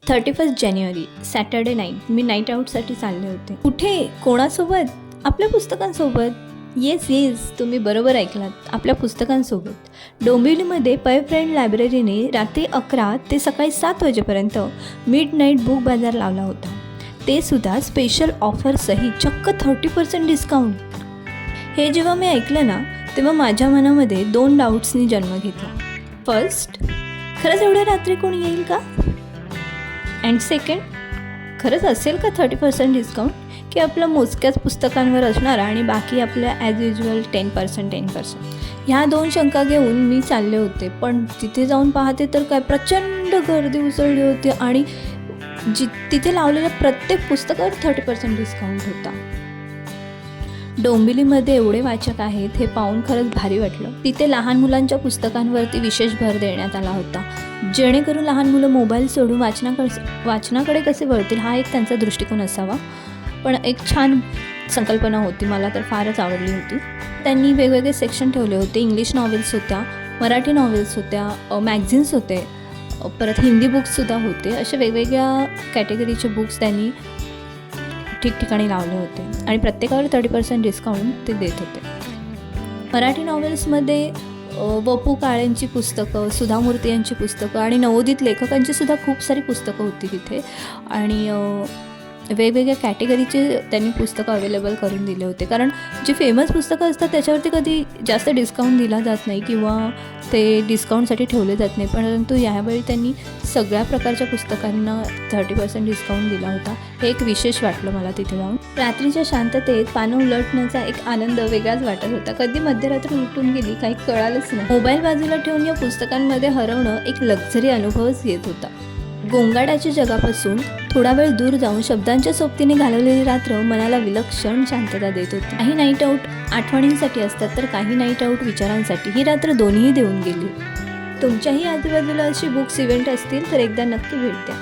31 जानेवारी Saturday night मी night आऊटसाठी चालले होते. कुठे, कोणासोबत? आपल्या पुस्तकांसोबत. येस तुम्ही बरोबर ऐकलात, आपल्या पुस्तकांसोबत. डोंबिवलीमध्ये पै फ्रेंड लायब्ररीने रात्री 11 ते सकाळी 7 वाजेपर्यंत मिड नाईट बुक बाजार लावला होता. ते सुद्धा स्पेशल ऑफरसहित, चक्क 30% डिस्काउंट. हे जेव्हा मी ऐकलं ना, तेव्हा माझ्या मनामध्ये 2 डाऊट्सनी जन्म घेतला. फर्स्ट, खरंच एवढ्या रात्री कोणी येईल का? अँड सेकंड, खरंच असेल का 30% डिस्काउंट, की आपलं मोजक्याच पुस्तकांवर असणार आणि बाकी आपल्या ॲज युजल 10%. ह्या 2 शंका घेऊन मी चालले होते. पण तिथे जाऊन पाहते तर काय प्रचंड गर्दी उसळली होती आणि तिथे लावलेल्या प्रत्येक पुस्तकावर 30% डिस्काउंट होता. डोंबिवलीमध्ये एवढे वाचक आहेत हे पाहून खरंच भारी वाटलं. तिथे लहान मुलांच्या पुस्तकांवरती विशेष भर देण्यात आला होता, जेणेकरून लहान मुलं मोबाईल सोडून वाचनाकडे कसे वळतील हा एक त्यांचा दृष्टिकोन असावा. पण एक छान संकल्पना होती, मला तर फारच आवडली होती. त्यांनी वेगवेगळे सेक्शन ठेवले होते. इंग्लिश नॉवेल्स होत्या, मराठी नॉवेल्स होत्या, मॅगझिन्स होते, परत हिंदी बुक्ससुद्धा होते. असे वेगवेगळ्या कॅटेगरीचे बुक्स त्यांनी ठिकठिकाणी लावले होते आणि प्रत्येकावर 30% डिस्काउंट ते देत होते. मराठी नॉवेल्समध्ये वपू काळेंची पुस्तकं, सुधा मूर्ती यांची पुस्तकं आणि नवोदित लेखकांचीसुद्धा खूप सारी पुस्तकं होती तिथे. आणि वेगवेगळ्या कॅटेगरीचे त्यांनी पुस्तकं अवेलेबल करून दिले होते. कारण जी फेमस पुस्तकं असतात त्याच्यावरती कधी जास्त डिस्काउंट दिला जात नाही किंवा ते डिस्काउंटसाठी ठेवले जात नाही. परंतु यावेळी त्यांनी सगळ्या प्रकारच्या पुस्तकांना 30% डिस्काउंट दिला होता. हे एक विशेष वाटलं मला तिथे जाऊन. रात्रीच्या शांततेत पानं उलटण्याचा एक आनंद वेगळाच वाटत होता. कधी मध्यरात्री उलटून गेली काही कळालंच नाही. मोबाईल बाजूला ठेवून या पुस्तकांमध्ये हरवणं एक लक्झरी अनुभवच येत होता. गोंगाटाच्या जगापासून थोडा वेळ दूर जाऊन शब्दांच्या सोबतीने घालवलेली रात्र मनाला विलक्षण शांतता देत होती. काही नाईट आऊट आठवणींसाठी असतात तर काही नाईट आऊट विचारांसाठी. ही रात्र दोन्हीही देऊन गेली. तुमच्याही आजूबाजूला अशी बुक्स इव्हेंट असतील तर एकदा नक्की भेट द्या.